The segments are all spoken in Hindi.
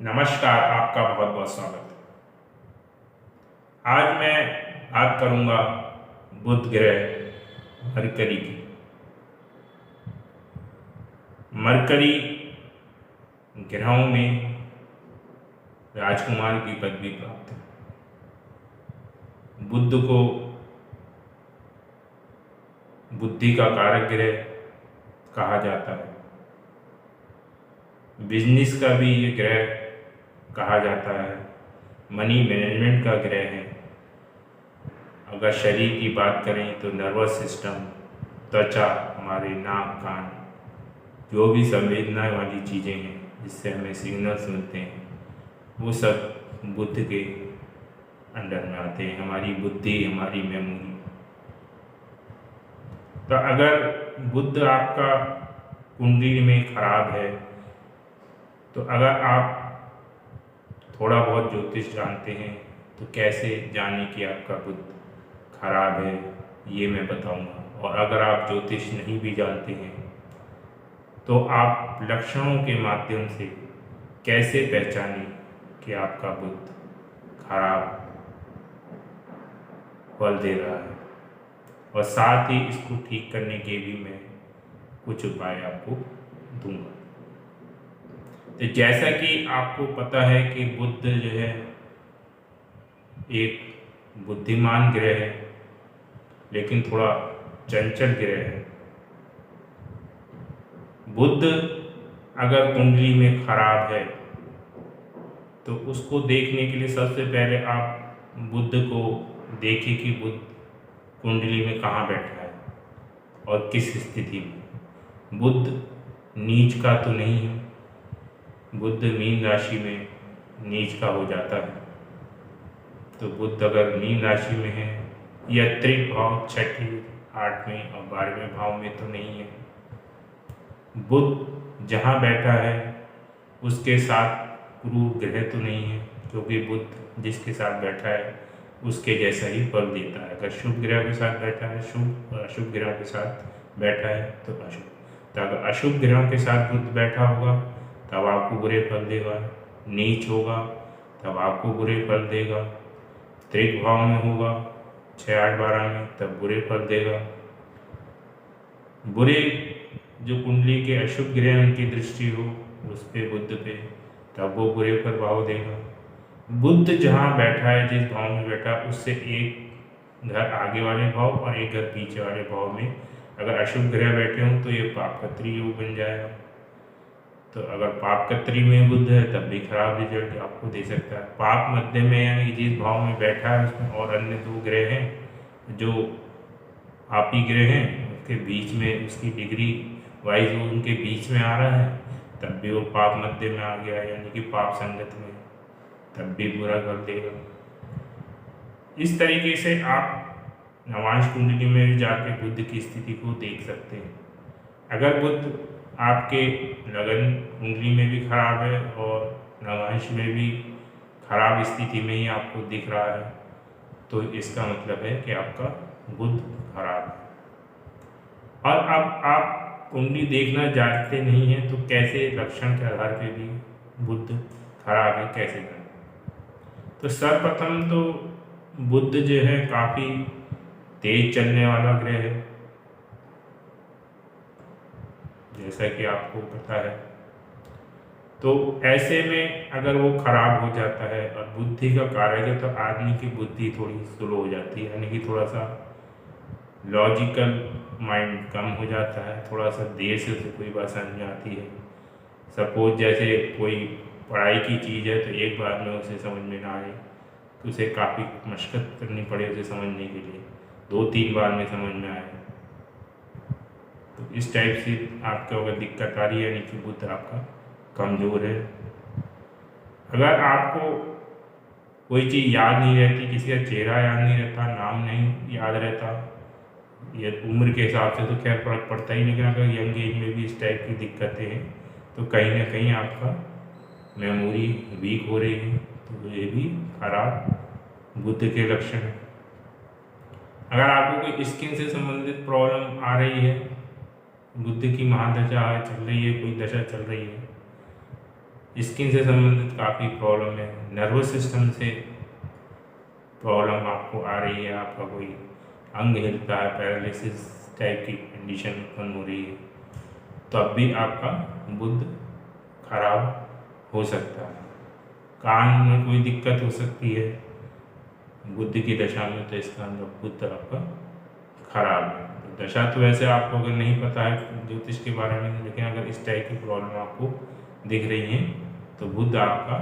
नमस्कार, आपका बहुत बहुत स्वागत है। आज मैं बात करूंगा बुध ग्रह मरकरी की। मरकरी ग्रहों में राजकुमार की पदवी प्राप्त है। बुध को बुद्धि का कारक ग्रह कहा जाता है। बिजनेस का भी ये ग्रह कहा जाता है। मनी मैनेजमेंट का ग्रह है। अगर शरीर की बात करें तो नर्वस सिस्टम, त्वचा, हमारे नाक, कान, जो भी संवेदना वाली चीज़ें हैं जिससे हमें सिग्नल्स मिलते हैं, वो सब बुध के अंडर में आते हैं। हमारी बुद्धि, हमारी मेमोरी। तो अगर बुध आपका कुंडली में खराब है, तो अगर आप थोड़ा बहुत ज्योतिष जानते हैं तो कैसे जाने कि आपका बुध खराब है, ये मैं बताऊंगा। और अगर आप ज्योतिष नहीं भी जानते हैं तो आप लक्षणों के माध्यम से कैसे पहचानें कि आपका बुध खराब फल दे रहा है, और साथ ही इसको ठीक करने के भी मैं कुछ उपाय आपको दूंगा। तो जैसा कि आपको पता है कि बुध जो है एक बुद्धिमान ग्रह है, लेकिन थोड़ा चंचल ग्रह है। बुध अगर कुंडली में खराब है तो उसको देखने के लिए सबसे पहले आप बुध को देखिए कि बुध कुंडली में कहाँ बैठा है और किस स्थिति में। बुध नीच का तो नहीं है। बुध मीन राशि में नीच का हो जाता है। तो बुध अगर मीन राशि में है या त्रिक भाव, छठी, 8वें और 12वें भाव में तो नहीं है। बुध जहाँ बैठा है उसके साथ क्रूर ग्रह तो नहीं है, क्योंकि बुध जिसके साथ बैठा है उसके जैसा ही फल देता है। अगर शुभ ग्रह के साथ बैठा है शुभ, और अशुभ ग्रह के साथ बैठा है तो अशुभ। तो अगर अशुभ ग्रहों के साथ बुध बैठा होगा तब आपको बुरे फल देगा। नीच होगा तब आपको बुरे फल देगा। त्रिक भाव में होगा 6, 8, 12 में तब बुरे फल देगा। बुरे जो कुंडली के अशुभ ग्रह उनकी दृष्टि हो उस पे बुध पे, तब वो बुरे प्रभाव देगा। बुध जहाँ बैठा है, जिस भाव में बैठा, उससे एक घर आगे वाले भाव और एक घर पीछे वाले भाव में अगर अशुभ ग्रह बैठे हों तो ये पापकत्री योग बन जाएगा। तो अगर पापकत्री में बुध है तब भी खराब रिजल्ट आपको दे सकता है। पाप मध्य में यानी कि जिस भाव में बैठा है उसमें और अन्य 2 ग्रह हैं जो पापी ग्रह हैं, उसके बीच में उसकी डिग्री वाइज वो उनके बीच में आ रहा है, तब भी वो पाप मध्य में आ गया यानी कि पाप संगत में, तब भी बुरा कर देगा। इस तरीके से आप नवांश कुंडली में जाके बुध की स्थिति को देख सकते हैं। अगर बुध आपके लगन कुंडली में भी खराब है और नवांश में भी खराब स्थिति में ही आपको दिख रहा है, तो इसका मतलब है कि आपका बुध खराब है। और अब आप कुंडली देखना जानते नहीं हैं तो कैसे लक्षण के आधार पे भी बुध खराब है कैसे करें। तो सर्वप्रथम तो बुध जो है काफ़ी तेज चलने वाला ग्रह है, जैसा कि आपको पता है। तो ऐसे में अगर वो खराब हो जाता है और बुद्धि का कारक है तो आदमी की बुद्धि थोड़ी स्लो हो जाती है, यानी कि थोड़ा सा लॉजिकल माइंड कम हो जाता है, थोड़ा सा देर से उसे कोई बात समझ में आती है। सपोज जैसे कोई पढ़ाई की चीज़ है तो एक बार में उसे समझ में ना आए तो उसे काफ़ी मशक्क़त करनी पड़े उसे समझने के लिए, 2-3 बार में समझ में आए। तो इस टाइप से आपको अगर दिक्कत आ रही है यानी कि बुध आपका कमज़ोर है। अगर आपको कोई चीज़ याद नहीं रहती, किसी का चेहरा याद नहीं रहता, नाम नहीं याद रहता, ये उम्र के हिसाब से तो खैर फर्क पड़ता ही, लेकिन अगर यंग एज में भी इस टाइप की दिक्कतें हैं तो कहीं ना कहीं आपका मेमोरी वीक हो रही है, तो ये भी खराब बुध के लक्षण है। अगर आपको कोई स्किन से संबंधित प्रॉब्लम आ रही है, बुध की महादशा चल रही है, कोई दशा चल रही है, स्किन से संबंधित काफ़ी प्रॉब्लम है, नर्वस सिस्टम से प्रॉब्लम आपको आ रही है, आपका कोई अंग हिलता है, पैरालिसिस टाइप की कंडीशन उत्पन्न हो रही है, तो अब भी आपका बुध खराब हो सकता है। कान में कोई दिक्कत हो सकती है बुध की दशा में, तो इसका मतलब बुध आपका खराब है। तो दशा तो वैसे आपको अगर नहीं पता है ज्योतिष के बारे में, लेकिन अगर इस टाइप की प्रॉब्लम आपको दिख रही है तो बुध आपका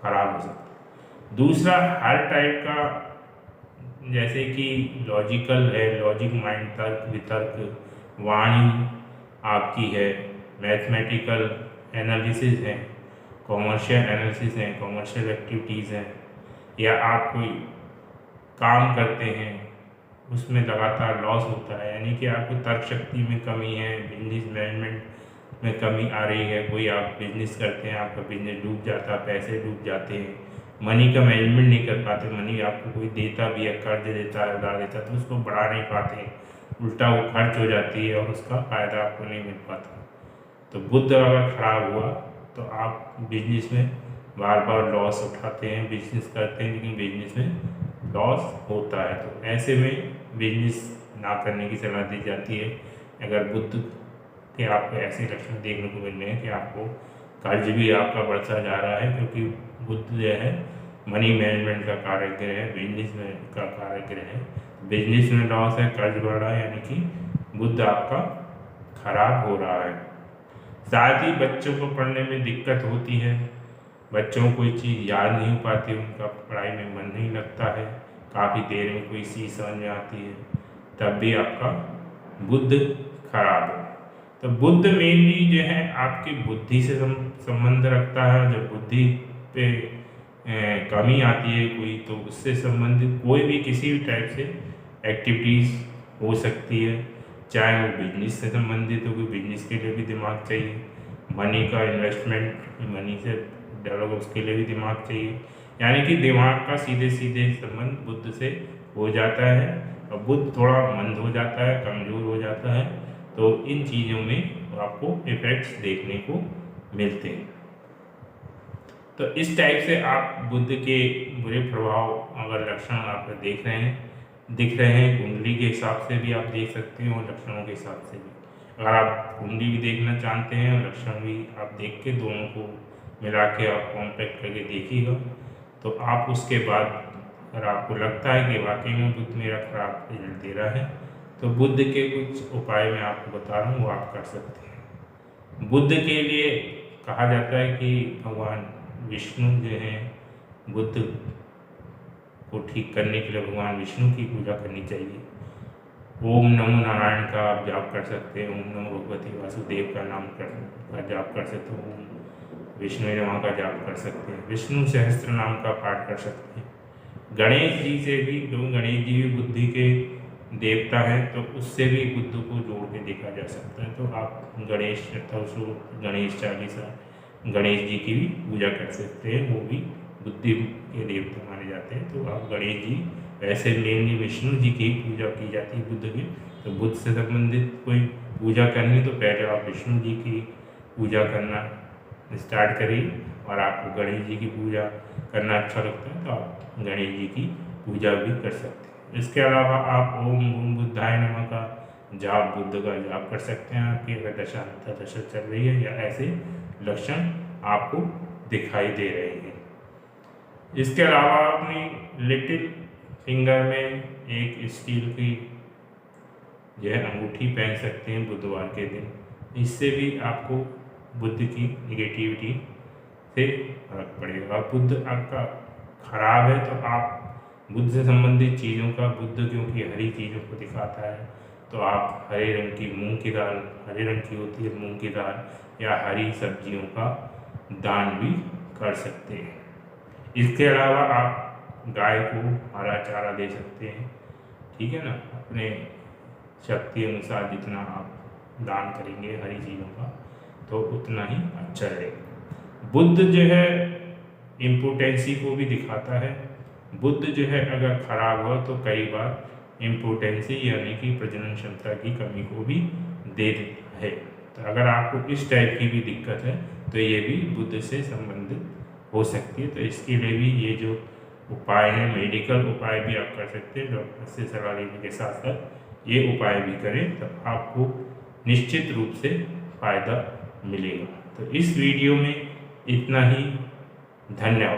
खराब हो सकता है। दूसरा, हर टाइप का, जैसे कि लॉजिकल है, लॉजिक माइंड, तर्क वितर्क, वाणी आपकी है, मैथमेटिकल एनालिसिस है, कॉमर्शियल एनालिसिस है, कॉमर्शियल एक्टिविटीज़ हैं, या आप कोई काम करते हैं उसमें लगातार लॉस होता है, यानी कि आपको तर्क शक्ति में कमी है, बिजनेस मैनेजमेंट में कमी आ रही है, कोई आप बिजनेस करते हैं, आपका बिजनेस डूब जाता है, पैसे डूब जाते हैं, मनी का मैनेजमेंट नहीं कर पाते, मनी आपको कोई देता भी है, कर्ज देता है, उधार देता है, तो उसको बढ़ा नहीं पाते, उल्टा वो खर्च हो जाती है और उसका फ़ायदा आपको नहीं मिल पाता। तो बुध अगर खराब हुआ तो आप बिजनेस में बार बार लॉस उठाते हैं, बिजनेस करते हैं, लेकिन बिजनेस में लॉस होता है, तो ऐसे में बिजनेस ना करने की सलाह दी जाती है। अगर बुध के आपको ऐसे लक्षण देखने को मिल रहे हैं कि आपको कर्ज भी आपका बढ़ता जा रहा है, क्योंकि बुध जो है मनी मैनेजमेंट का कारक ग्रह है, बिजनेस में का कारक ग्रह है, बिजनेस में लॉस है, कर्ज बढ़ रहा है, यानी कि बुध आपका खराब हो रहा है। साथ ही बच्चों को पढ़ने में दिक्कत होती है, बच्चों को कोई चीज़ याद नहीं हो पाती, उनका पढ़ाई में मन नहीं लगता है, काफ़ी देर में कोई चीज़ समझ में आती है, तब भी आपका बुध खराब है। तो बुध मेनली जो है आपकी बुद्धि से संबंध रखता है। जब बुद्धि पे कमी आती है कोई, तो उससे संबंधित कोई भी किसी भी टाइप से एक्टिविटीज़ हो सकती है, चाहे वो बिजनेस से संबंधित हो, कोई बिजनेस के लिए भी दिमाग चाहिए, मनी का इन्वेस्टमेंट, मनी से डेवलप उसके लिए भी दिमाग चाहिए, यानी कि दिमाग का सीधे सीधे संबंध बुध से हो जाता है, और बुध थोड़ा मंद हो जाता है, कमज़ोर हो जाता है, तो इन चीज़ों में आपको इफेक्ट्स देखने को मिलते हैं। तो इस टाइप से आप बुध के बुरे प्रभाव अगर लक्षण आप दिख रहे हैं कुंडली के हिसाब से भी आप देख सकते हैं, और लक्षणों के हिसाब से भी। अगर आप कुंडली भी देखना चाहते हैं और लक्षण भी आप देख के दोनों को मिला के आप कॉम्पैक्ट करके देखिएगा, तो आप उसके बाद अगर आपको लगता है कि वाकई में बुध मेरा खराब रिजल्ट दे रहा है, तो बुध के कुछ उपाय मैं आपको बता रहा हूँ, वो आप कर सकते हैं। बुध के लिए कहा जाता है कि भगवान विष्णु जो हैं, बुध को ठीक करने के लिए भगवान विष्णु की पूजा करनी चाहिए। ओम नमो नारायण का आप जाप कर सकते हैं, ओम नमो भगवती वासुदेव का नाम का जाप कर सकते हैं, ओम विष्णु नमः का जाप कर सकते हैं, विष्णु सहस्त्र नाम का पाठ कर सकते हैं। गणेश जी से भी, जो गणेश जी भी बुद्धि के देवता हैं, तो उससे भी बुद्ध को जोड़ के देखा जा सकता है। तो आप गणेश चतुर्थी, गणेश चालीसा, गणेश जी की भी पूजा कर सकते हैं, वो भी बुद्धि के देवता माने जाते हैं। तो आप गणेश जी, वैसे मेनली विष्णु जी की पूजा की जाती है बुद्ध की, तो बुद्ध से संबंधित कोई पूजा करनी तो पहले आप विष्णु जी की पूजा करना स्टार्ट करिए, और आपको गणेश जी की पूजा करना अच्छा लगता है तो आप गणेश जी की पूजा भी कर सकते हैं। इसके अलावा आप ओम ओम बुद्धाय नमः का जाप, बुद्ध का जाप कर सकते हैं। आपकी अगर दशा चल रही है या ऐसे लक्षण आपको दिखाई दे रहे हैं। इसके अलावा अपनी लिटिल फिंगर में एक स्टील की जो है अंगूठी पहन सकते हैं बुधवार के दिन, इससे भी आपको बुध की निगेटिविटी से फर्क पड़ेगा। और बुध आपका खराब है तो आप बुध से संबंधित चीज़ों का, बुध क्योंकि हरी चीज़ों को दिखाता है, तो आप हरे रंग की मूंग की दाल, हरे रंग की होती है मूंग की दाल, या हरी सब्जियों का दान भी कर सकते हैं। इसके अलावा आप गाय को हरा चारा दे सकते हैं, ठीक है ना, अपने शक्ति अनुसार जितना आप दान करेंगे हरी चीज़ों का, तो उतना ही अच्छा रहेगा। बुध जो है इम्पोर्टेंसी को भी दिखाता है। बुध जो है अगर खराब हो तो कई बार इम्पोर्टेंसी यानी कि प्रजनन क्षमता की कमी को भी दे देता है। तो अगर आपको इस टाइप की भी दिक्कत है तो ये भी बुध से संबंधित हो सकती है। तो इसके लिए भी ये जो उपाय है, मेडिकल उपाय भी आप कर सकते हैं, डॉक्टर से सलाह लेने के साथ साथ ये उपाय भी करें, तब आपको निश्चित रूप से फ़ायदा मिलेगा। तो इस वीडियो में इतना ही। धन्यवाद।